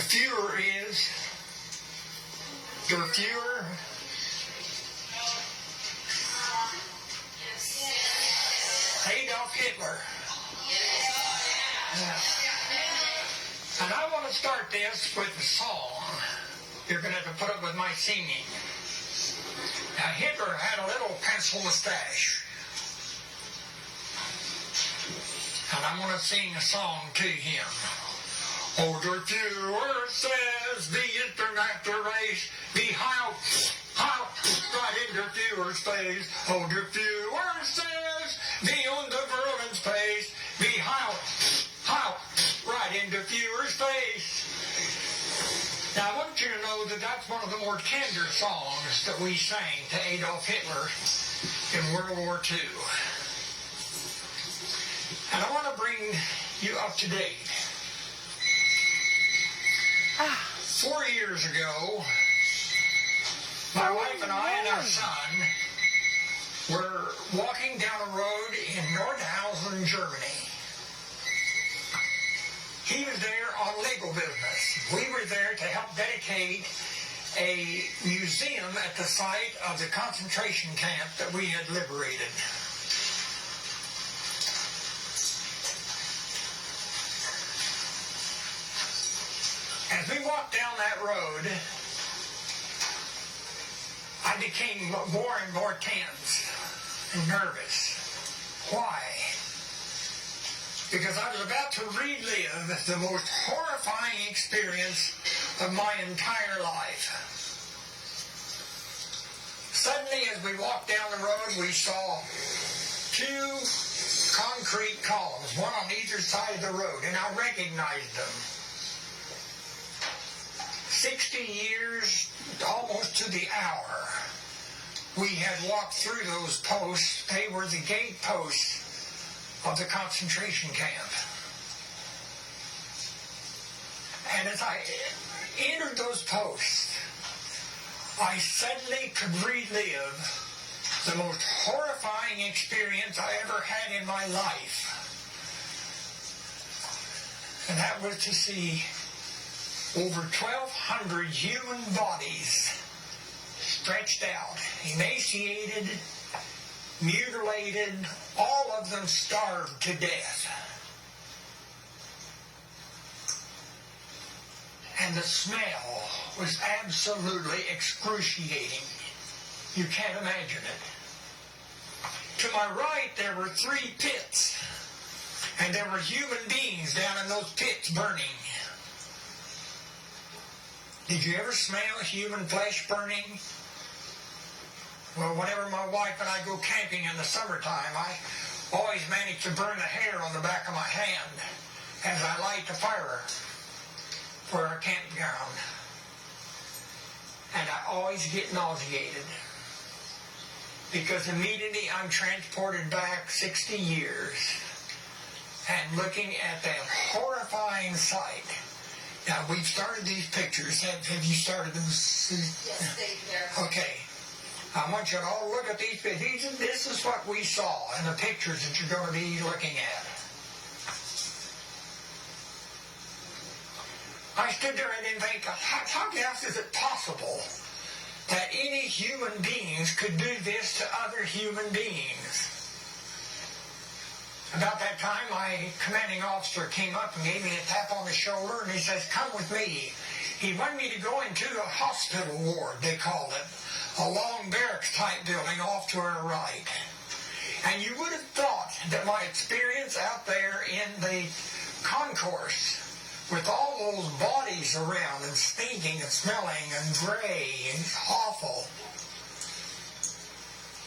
Führer is. Der Führer. Adolf Hitler. And I want to start this with a song. You're going to have to put up with my singing. Now, Hitler had a little pencil mustache. And I'm going to sing a song to him. Oh, der Führer says the international race, wie how, right in der Führer's face. Oh, der Führer says the Unterverland's face, wie how, right in der Führer's face. Now, I want you to know that that's one of the more tender songs that we sang to Adolf Hitler in World War II. And I want to bring you up to date. 4 years ago, my wife and I and our son were walking down a road in Nordhausen, Germany. He was there on legal business. We were there to help dedicate a museum at the site of the concentration camp that we had liberated. As we walked down that road, I became more and more tense and nervous. Why? Because I was about to relive the most horrifying experience of my entire life. Suddenly, as we walked down the road, we saw two concrete columns, one on either side of the road, and I recognized them. 60 years, almost to the hour, we had walked through those posts. They were the gate posts of the concentration camp. And as I entered those posts, I suddenly could relive the most horrifying experience I ever had in my life. And that was to see over 1,200 human bodies stretched out, emaciated, mutilated, all of them starved to death. And the smell was absolutely excruciating. You can't imagine it. To my right, there were 3 pits, and there were human beings down in those pits burning. Did you ever smell human flesh burning? Well, whenever my wife and I go camping in the summertime, I always manage to burn the hair on the back of my hand as I light the fire for our campground. And I always get nauseated because immediately I'm transported back 60 years and looking at that horrifying sight. Now, we've started these pictures. Have you started them? Yes, they're there. Okay. I want you to all look at these pictures. This is what we saw in the pictures that you're going to be looking at. I stood there and didn't think, how else is it possible that any human beings could do this to other human beings? About that time, my commanding officer came up and gave me a tap on the shoulder, and he says, "Come with me." He wanted me to go into a hospital ward, they called it, a long barracks-type building off to our right. And you would have thought that my experience out there in the concourse, with all those bodies around and stinking and smelling and gray and awful,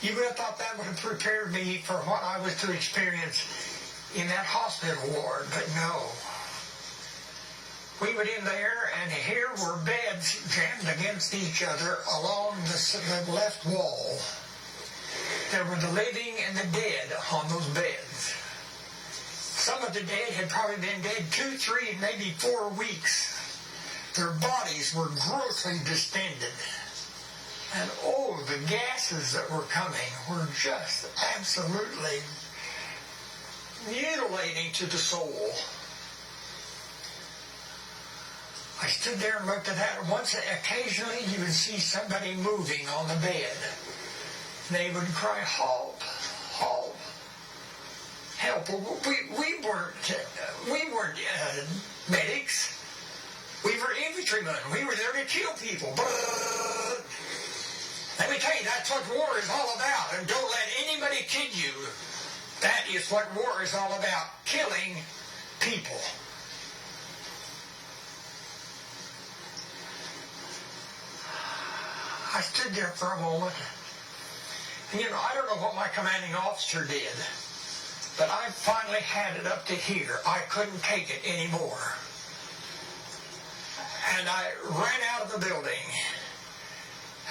you would have thought that would have prepared me for what I was to experience in that hospital ward, but no. We went in there, and here were beds jammed against each other along the left wall. There were the living and the dead on those beds. Some of the dead had probably been dead 2, 3, maybe 4 weeks. Their bodies were grossly distended. And oh, the gases that were coming were just absolutely mutilating to the soul. I stood there and looked at that. Once, occasionally, you would see somebody moving on the bed. They would cry, "Halt, halt, help!" We weren't medics. We were infantrymen. We were there to kill people. But let me tell you, that's what war is all about. And don't let anybody kid you. That is what war is all about: killing people. I stood there for a moment, and I don't know what my commanding officer did, but I finally had it up to here. I couldn't take it anymore. And I ran out of the building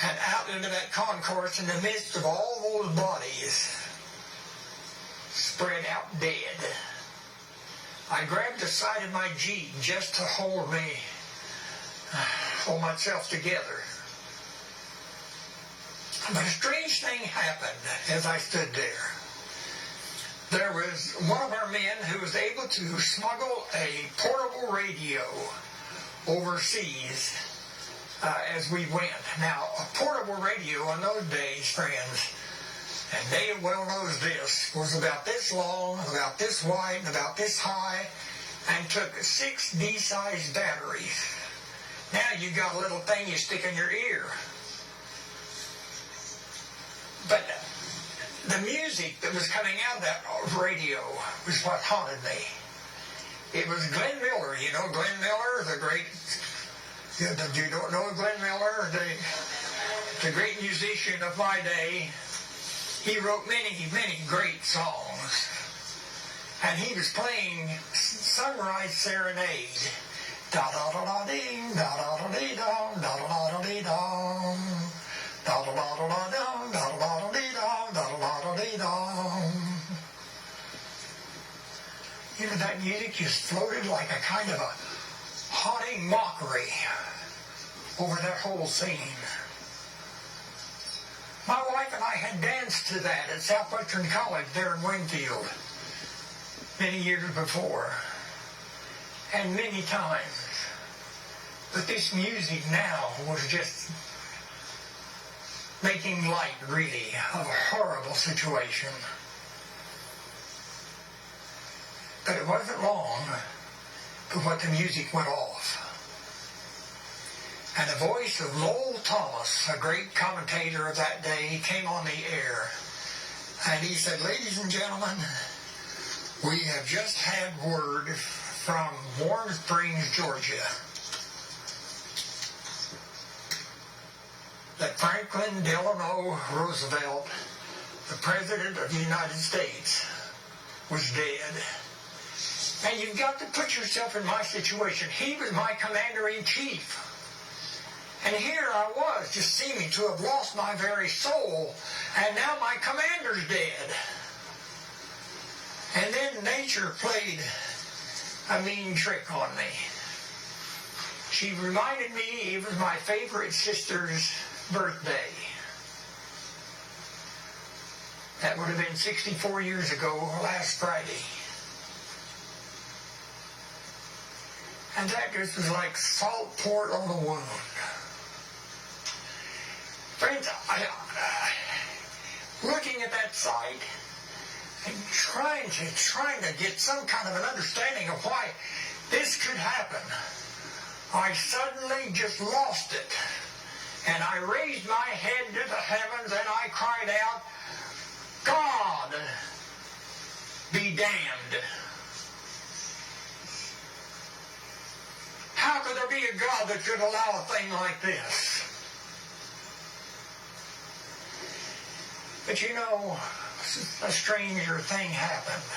and out into that concourse in the midst of all those bodies spread out dead. I grabbed the side of my Jeep just to hold myself together. But a strange thing happened as I stood there. There was one of our men who was able to smuggle a portable radio overseas as we went. Now, a portable radio in those days, friends, and Dave well knows this, was about this long, about this wide, and about this high, and took 6 D-sized batteries. Now you got a little thing you stick in your ear. But the music that was coming out of that radio was what haunted me. It was Glenn Miller, Glenn Miller, the great, you don't know Glenn Miller, the great musician of my day. He wrote many, many great songs. And he was playing Sunrise Serenade. Da-da-da-da-ding, da-da-da-dee-dong, da-da-da-da-dee-dong. Da-da-da-da-da-dong, da-da-da-da-dee-dong, da-da-da-da-dee-dong. That music just floated like a kind of a haunting mockery over that whole scene. My wife and I had danced to that at Southwestern College there in Wingfield many years before, and many times. But this music now was just making light, really, of a horrible situation. But it wasn't long before the music went off. And the voice of Lowell Thomas, a great commentator of that day, came on the air. And he said, "Ladies and gentlemen, we have just had word from Warm Springs, Georgia, that Franklin Delano Roosevelt, the President of the United States, was dead." And you've got to put yourself in my situation. He was my commander-in-chief. And here I was, just seeming to have lost my very soul, and now my commander's dead. And then nature played a mean trick on me. She reminded me it was my favorite sister's birthday. That would have been 64 years ago, last Friday. And that just was like salt poured on the wound. Friends, looking at that sight and trying to get some kind of an understanding of why this could happen, I suddenly just lost it. And I raised my head to the heavens and I cried out, "God be damned." How could there be a God that could allow a thing like this? But a stranger thing happened.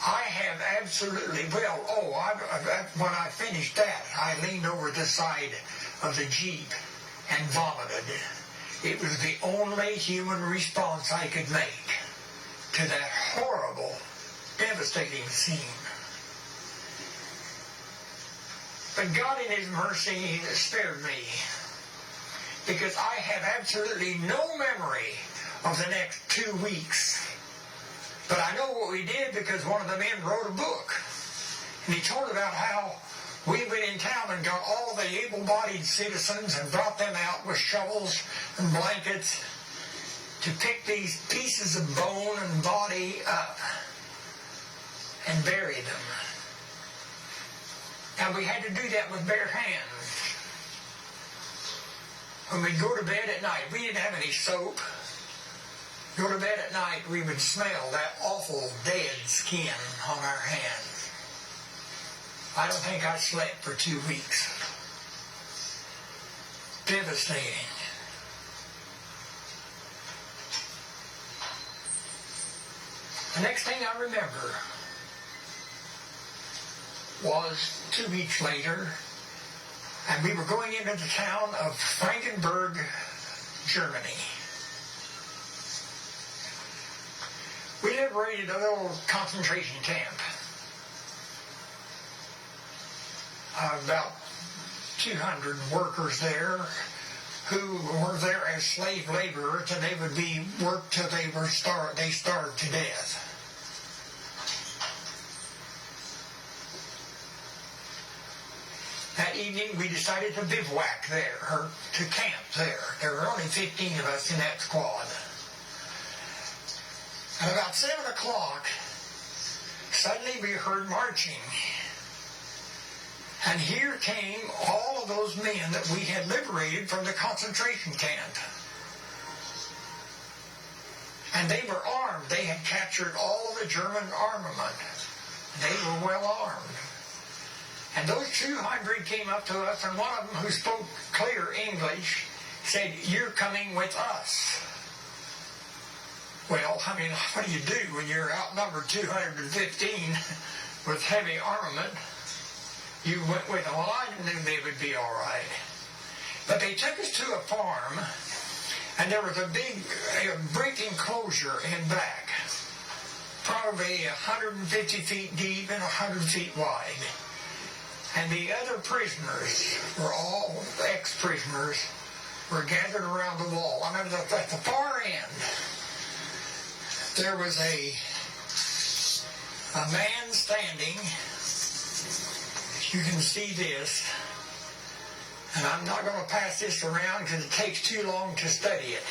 I have absolutely, when I finished that, I leaned over the side of the Jeep and vomited. It was the only human response I could make to that horrible, devastating scene. But God in His mercy spared me, because I have absolutely no memory of the next 2 weeks. But I know what we did because one of the men wrote a book. And he told about how We went in town and got all the able-bodied citizens and brought them out with shovels and blankets to pick these pieces of bone and body up and bury them. And we had to do that with bare hands. When we'd go to bed at night, we didn't have any soap. Go to bed at night, we would smell that awful dead skin on our hands. I don't think I slept for 2 weeks. Devastating. The next thing I remember was 2 weeks later, and we were going into the town of Frankenberg, Germany. We liberated a little concentration camp. About 200 workers there who were there as slave laborers, and they would be worked till they starved to death. That evening we decided to bivouac there, or to camp there. There were only 15 of us in that squad. At about 7 o'clock, suddenly we heard marching. And here came all of those men that we had liberated from the concentration camp. And they were armed. They had captured all the German armament. They were well armed. And those 200 came up to us, and one of them, who spoke clear English, said, "You're coming with us." Well, I mean, what do you do when you're outnumbered 215 with heavy armament? You went with them. Well, I knew they would be all right. But they took us to a farm, and there was a big brick enclosure in back, probably 150 feet deep and 100 feet wide. And the other prisoners were all ex-prisoners, were gathered around the wall. And at the far end, there was a man standing. You can see this, and I'm not going to pass this around because it takes too long to study it.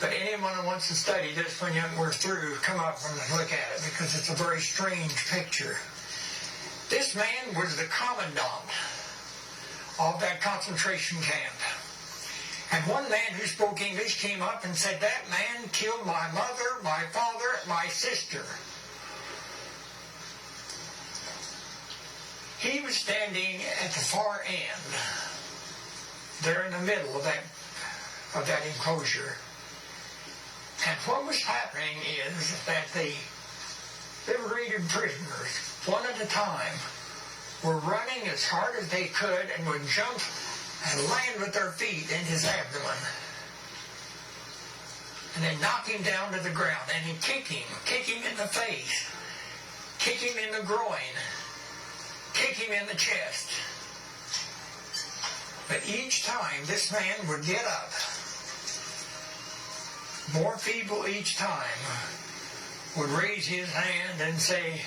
But anyone who wants to study this when we're through, come up and look at it, because it's a very strange picture. This man was the commandant of that concentration camp. And one man who spoke English came up and said, "That man killed my mother, my father, my sister." He was standing at the far end, there in the middle of that enclosure. And what was happening is that the liberated prisoners, one at a time, were running as hard as they could and would jump and land with their feet in his abdomen. And then knock him down to the ground. And he'd kick him in the face, kick him in the groin, kick him in the chest. But each time this man would get up, more feeble each time, would raise his hand and say,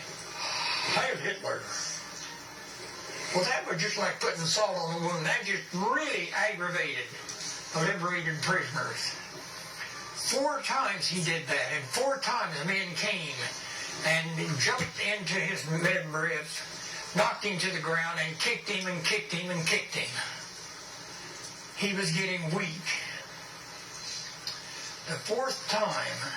"Heil Hitler." Well, that was just like putting salt on the wound. That just really aggravated the liberated prisoners. 4 times he did that, and 4 times men came and jumped into his midriff, knocked him to the ground, and kicked him and kicked him and kicked him. He was getting weak. The 4th time,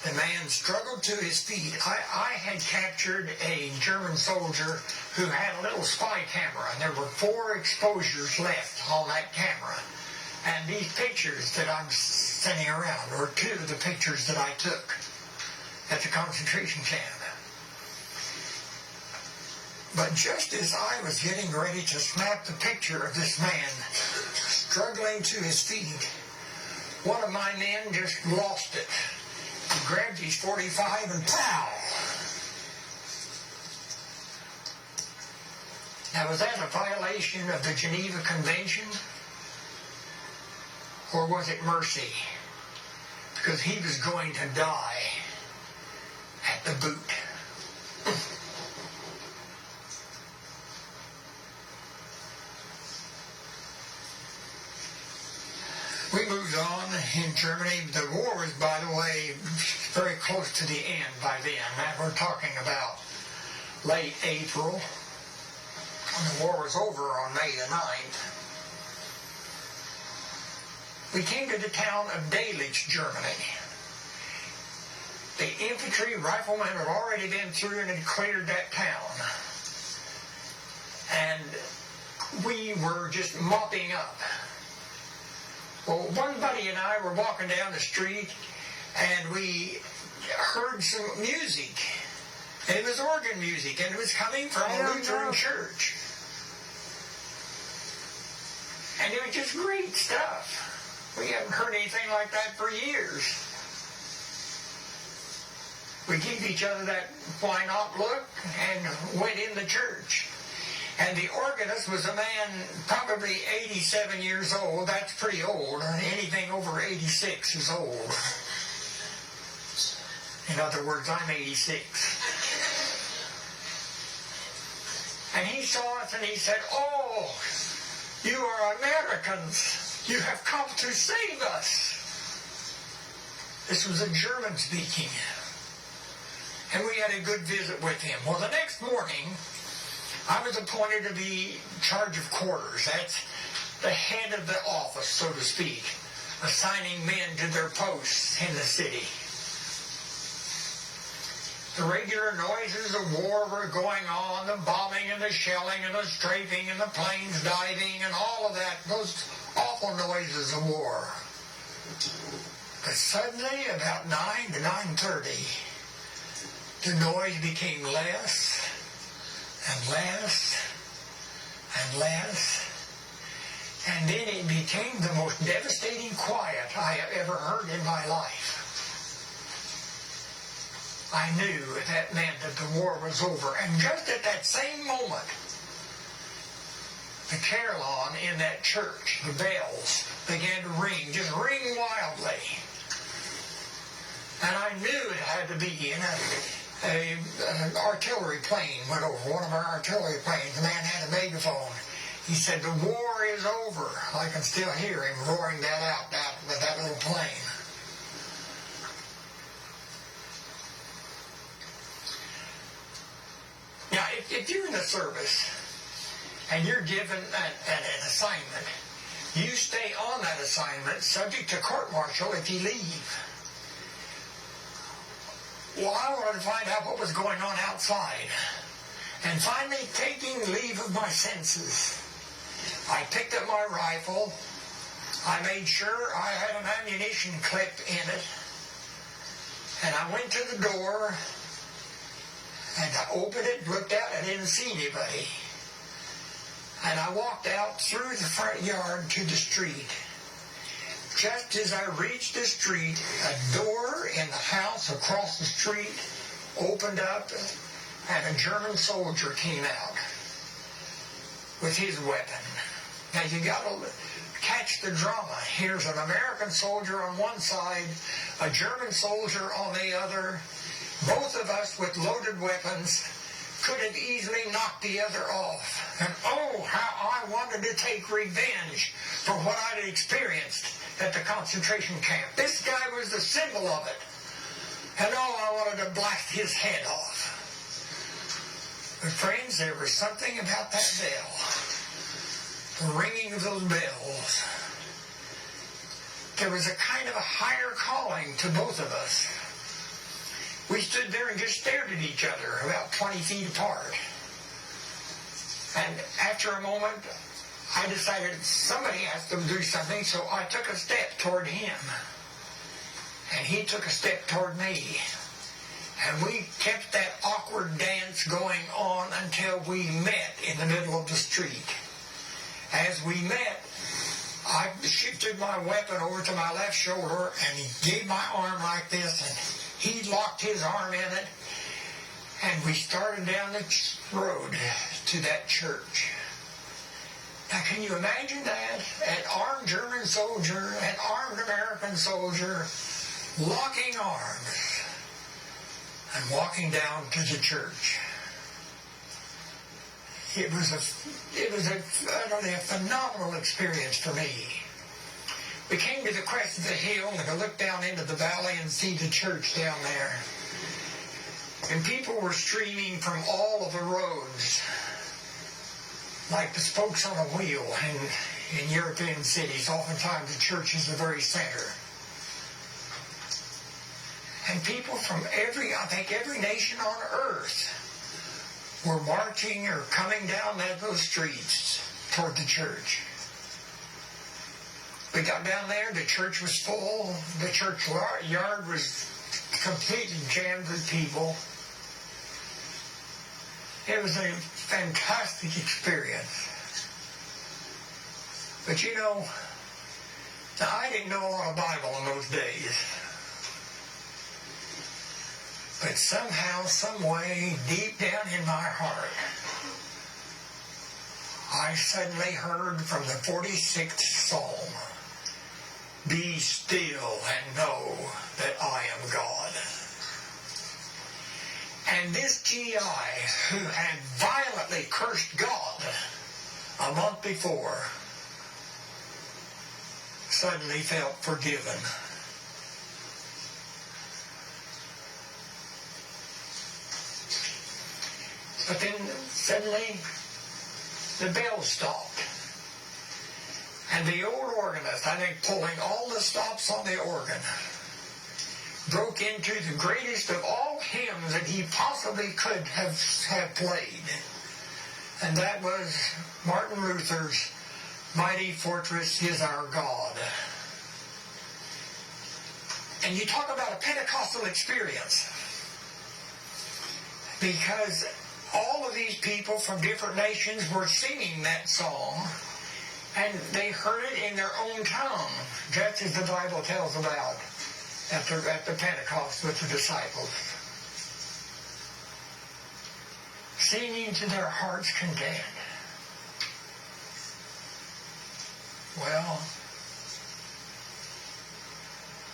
the man struggled to his feet. I had captured a German soldier who had a little spy camera, and there were 4 exposures left on that camera. And these pictures that I'm sending around were 2 of the pictures that I took at the concentration camp. But just as I was getting ready to snap the picture of this man struggling to his feet, one of my men just lost it. He grabbed his .45 and pow! Now, was that a violation of the Geneva Convention? Or was it mercy? Because he was going to die at the boot. in Germany. The war was, by the way, very close to the end by then. We're talking about late April. The war was over on May the 9th. We came to the town of Delitzsch, Germany. The infantry riflemen had already been through and had cleared that town. And we were just mopping up. Well, one buddy and I were walking down the street, and we heard some music. And it was organ music, and it was coming from a Lutheran church. And it was just great stuff. We haven't heard anything like that for years. We gave each other that why not look and went in the church. And the organist was a man probably 87 years old. That's pretty old. Anything over 86 is old. In other words, I'm 86. And he saw us and he said, "Oh, you are Americans. You have come to save us." This was a German speaking. And we had a good visit with him. Well, the next morning, I was appointed to be in charge of quarters. That's the head of the office, so to speak, assigning men to their posts in the city. The regular noises of war were going on, the bombing and the shelling and the strafing and the planes diving and all of that, those awful noises of war. But suddenly, about 9 to 9:30, the noise became less and less and less, and then it became the most devastating quiet I have ever heard in my life. I knew that meant that the war was over, and just at that same moment, the carillon in that church, the bells, began to ring, just ring wildly. And I knew it had to be an artillery plane went over, one of our artillery planes. The man had a megaphone. He said, "The war is over." I can still hear him roaring that out with that little plane. Now, if you're in the service and you're given an assignment, you stay on that assignment subject to court-martial if you leave. Well, I wanted to find out what was going on outside. And finally, taking leave of my senses, I picked up my rifle. I made sure I had an ammunition clip in it. And I went to the door, and I opened it, looked out, I didn't see anybody. And I walked out through the front yard to the street. Just as I reached the street, a door in the house across the street opened up, and a German soldier came out with his weapon. Now you got to catch the drama. Here's an American soldier on one side, a German soldier on the other, both of us with loaded weapons, could have easily knocked the other off. And oh, how I wanted to take revenge for what I'd experienced at the concentration camp. This guy was the symbol of it. And oh, I wanted to blast his head off. But friends, there was something about that bell. The ringing of those bells. There was a kind of a higher calling to both of us. We stood there and just stared at each other about 20 feet apart. And after a moment, I decided somebody has to do something, so I took a step toward him. And he took a step toward me. And we kept that awkward dance going on until we met in the middle of the street. As we met, I shifted my weapon over to my left shoulder, and he gave my arm like this, and he locked his arm in it, and we started down the road to that church. Now, can you imagine that? An armed German soldier, an armed American soldier, locking arms and walking down to the church. It was a utterly phenomenal experience for me. we came to the crest of the hill and could look down into the valley and see the church down there. And people were streaming from all of the roads, like the spokes on a wheel. And in European cities, oftentimes the church is the very center. And people from every nation on earth were marching or coming down those streets toward the church. We got down there, the church was full, the church yard was completely jammed with people. It was a fantastic experience. But you know, I didn't know a lot of Bible in those days. But somehow, some way, deep down in my heart, I suddenly heard from the 46th Psalm, "Be still and know that I am God." And this G.I., who had violently cursed God a month before, suddenly felt forgiven. But then suddenly the bell stopped. And the old organist, I think pulling all the stops on the organ, broke into the greatest of all hymns that he possibly could have played. And that was Martin Luther's "Mighty Fortress is Our God." And you talk about a Pentecostal experience. Because all of these people from different nations were singing that song, and they heard it in their own tongue, just as the Bible tells about at the Pentecost with the disciples. Singing to their heart's content. Well,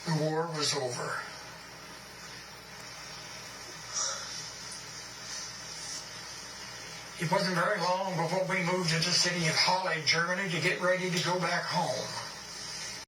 the war was over. It wasn't very long before we moved to the city of Halle, Germany, to get ready to go back home.